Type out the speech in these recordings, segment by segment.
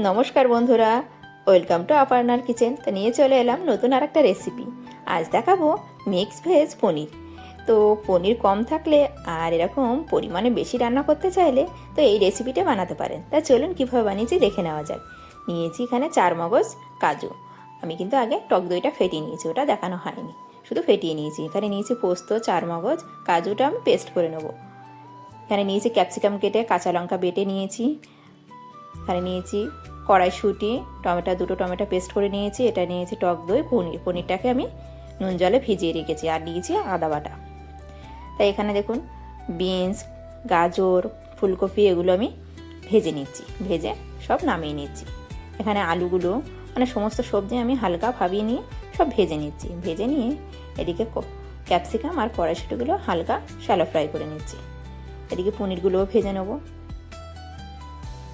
নমস্কার বন্ধুরা, welcome to আপারনার kitchen. তো নিয়ে চলে এলাম নতুন আর একটা রেসিপি। আজ দেখাবো মিক্স ভেজ পনির। তো পনির কম থাকলে আর এরকম পরিমাণে বেশি রান্না করতে চাইলে তো এই রেসিপিটা বানাতে পারেন। তা চলুন কীভাবে বানিয়েছি দেখে নেওয়া যাক। নিয়েছি এখানে 4 মগজ কাজু। আমি কিন্তু আগে টক দইটা ফেটিয়ে নিয়েছি, ওটা দেখানো হয়নি, শুধু ফেটিয়ে নিয়েছি। এখানে নিয়েছি পোস্ত, 4 মগজ, কাজুটা আমি পেস্ট করে নেবো। এখানে নিয়েছি ক্যাপসিকাম কেটে, কাঁচা লঙ্কা বেটে নিয়েছি। এখানে নিয়েছি কড়াইশুঁটি, দুটো টমেটো পেস্ট করে নিয়েছি। এটা নিয়েছি টক দই, পনিরটাকে আমি নুন জলে ভিজিয়ে রেখেছি। আর নিয়েছি আদা বাটা। তাই এখানে দেখুন বিনস, গাজর, ফুলকপি এগুলো আমি ভেজে নিচ্ছি, ভেজে সব নামিয়ে নিচ্ছি। এখানে আলুগুলো মানে সমস্ত সবজি আমি হালকা ভাবিয়ে নিয়ে সব ভেজে নিচ্ছি। ভেজে নিয়ে এদিকে ক্যাপসিকাম আর কড়াইশুঁটিগুলো হালকা শ্যালো ফ্রাই করে নিচ্ছি। এদিকে পনিরগুলোও ভেজে নেবো।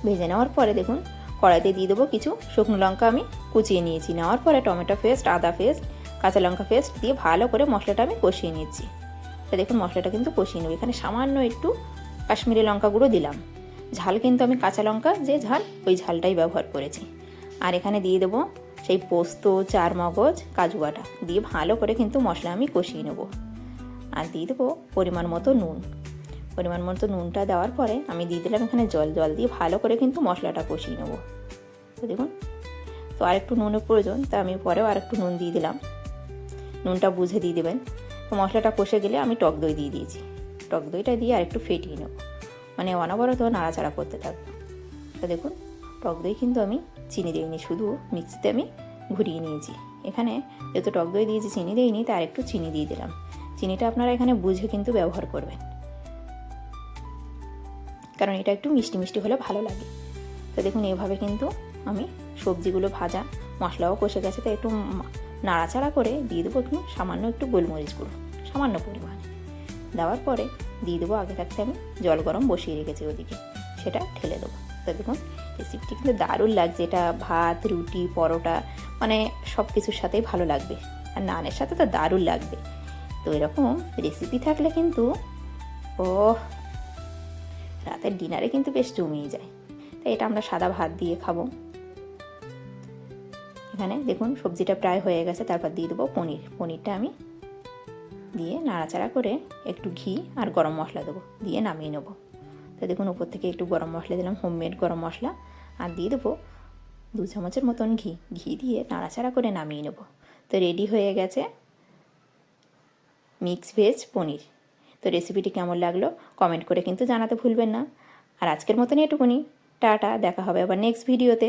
ভেজে নেওয়ার পরে দেখুন কড়াইতে দিয়ে দেবো কিছু শুকনো লঙ্কা আমি কুচিয়ে নিয়েছি। নেওয়ার পরে টমেটো পেস্ট, আদা পেস্ট, কাঁচা লঙ্কা পেস্ট দিয়ে ভালো করে মশলাটা আমি কষিয়ে নিচ্ছি। তো দেখুন মশলাটা কিন্তু কষিয়ে নেব। এখানে সামান্য একটু কাশ্মীরি লঙ্কা গুঁড়ো দিলাম। ঝাল কিন্তু আমি কাঁচা লঙ্কা যে ঝাল ওই ঝালটাই ব্যবহার করেছি। আর এখানে দিয়ে দেবো সেই পোস্ত, 4 মগজ, কাজু বাটা দিয়ে ভালো করে কিন্তু মশলা আমি কষিয়ে নেব। আর দিয়ে দেবো পরিমাণ মতো নুন। পরিমাণ মতো নুনটা দেওয়ার পরে আমি দিয়ে দিলাম এখানে জল দিয়ে ভালো করে কিন্তু মশলাটা কষিয়ে নেবো। তো দেখুন, তো আরেকটু নুনের প্রয়োজন, তা আমি পরেও আরেকটু নুন দিয়ে দিলাম। নুনটা বুঝে দিয়ে দেবেন। তো মশলাটা কষে গেলে আমি টক দই দিয়ে দিয়েছি। টক দইটা দিয়ে আরেকটু ফেটিয়ে নেব, মানে অনবরত নাড়াচাড়া করতে থাকবো। তো দেখুন টক দই কিন্তু আমি চিনি দিইনি, শুধু মিক্সিতে আমি ঘুরিয়ে নিয়েছি। এখানে যেহেতু টক দই দিয়েছি, চিনি দিইনি, তা আরেকটু চিনি দিয়ে দিলাম। চিনিটা আপনারা এখানে বুঝে কিন্তু ব্যবহার করবেন, কারণ এটা একটু মিষ্টি মিষ্টি হলে ভালো লাগে। তো দেখুন এভাবে কিন্তু আমি সবজিগুলো ভাজা, মশলাও কষে গেছে, তো একটু নাড়াচাড়া করে দিয়ে দেবো সামান্য একটু গোলমরিচ গুঁড়ো, সামান্য পরিমাণে। দেওয়ার পরে দিয়ে দেবো আগে থাকতে আমি জল গরম বসিয়ে রেখেছি ওদিকে, সেটা ঢেলে দেবো। তো দেখুন রেসিপিটি কিন্তু দারুণ লাগছে। এটা ভাত, রুটি, পরোটা মানে সব কিছুর সাথেই ভালো লাগবে, আর নানের সাথে তো দারুণ লাগবে। তো এরকম রেসিপি থাকলে কিন্তু রাতের ডিনারে কিন্তু বেশ জমিয়ে যায়। তাই এটা আমরা সাদা ভাত দিয়ে খাবো। এখানে দেখুন সবজিটা প্রায় হয়ে গেছে। তারপর দিয়ে দেবো পনিরটা আমি দিয়ে নাড়াচাড়া করে একটু ঘি আর গরম মশলা দেবো, দিয়ে নামিয়ে নেবো। তো দেখুন উপর থেকে একটু গরম মশলা দিলাম, হোমমেড গরম মশলা, আর দিয়ে দেবো 2 চামচের মতন ঘি দিয়ে নাড়াচাড়া করে নামিয়ে নেবো। তো রেডি হয়ে গেছে মিক্স ভেজ পনির। তো রেসিপিটি কেমন লাগলো কমেন্ট করে কিন্তু জানাতে ভুলবেন না। আর আজকের মতনই এটুকুনি। টাটা, দেখা হবে আবার নেক্সট ভিডিওতে।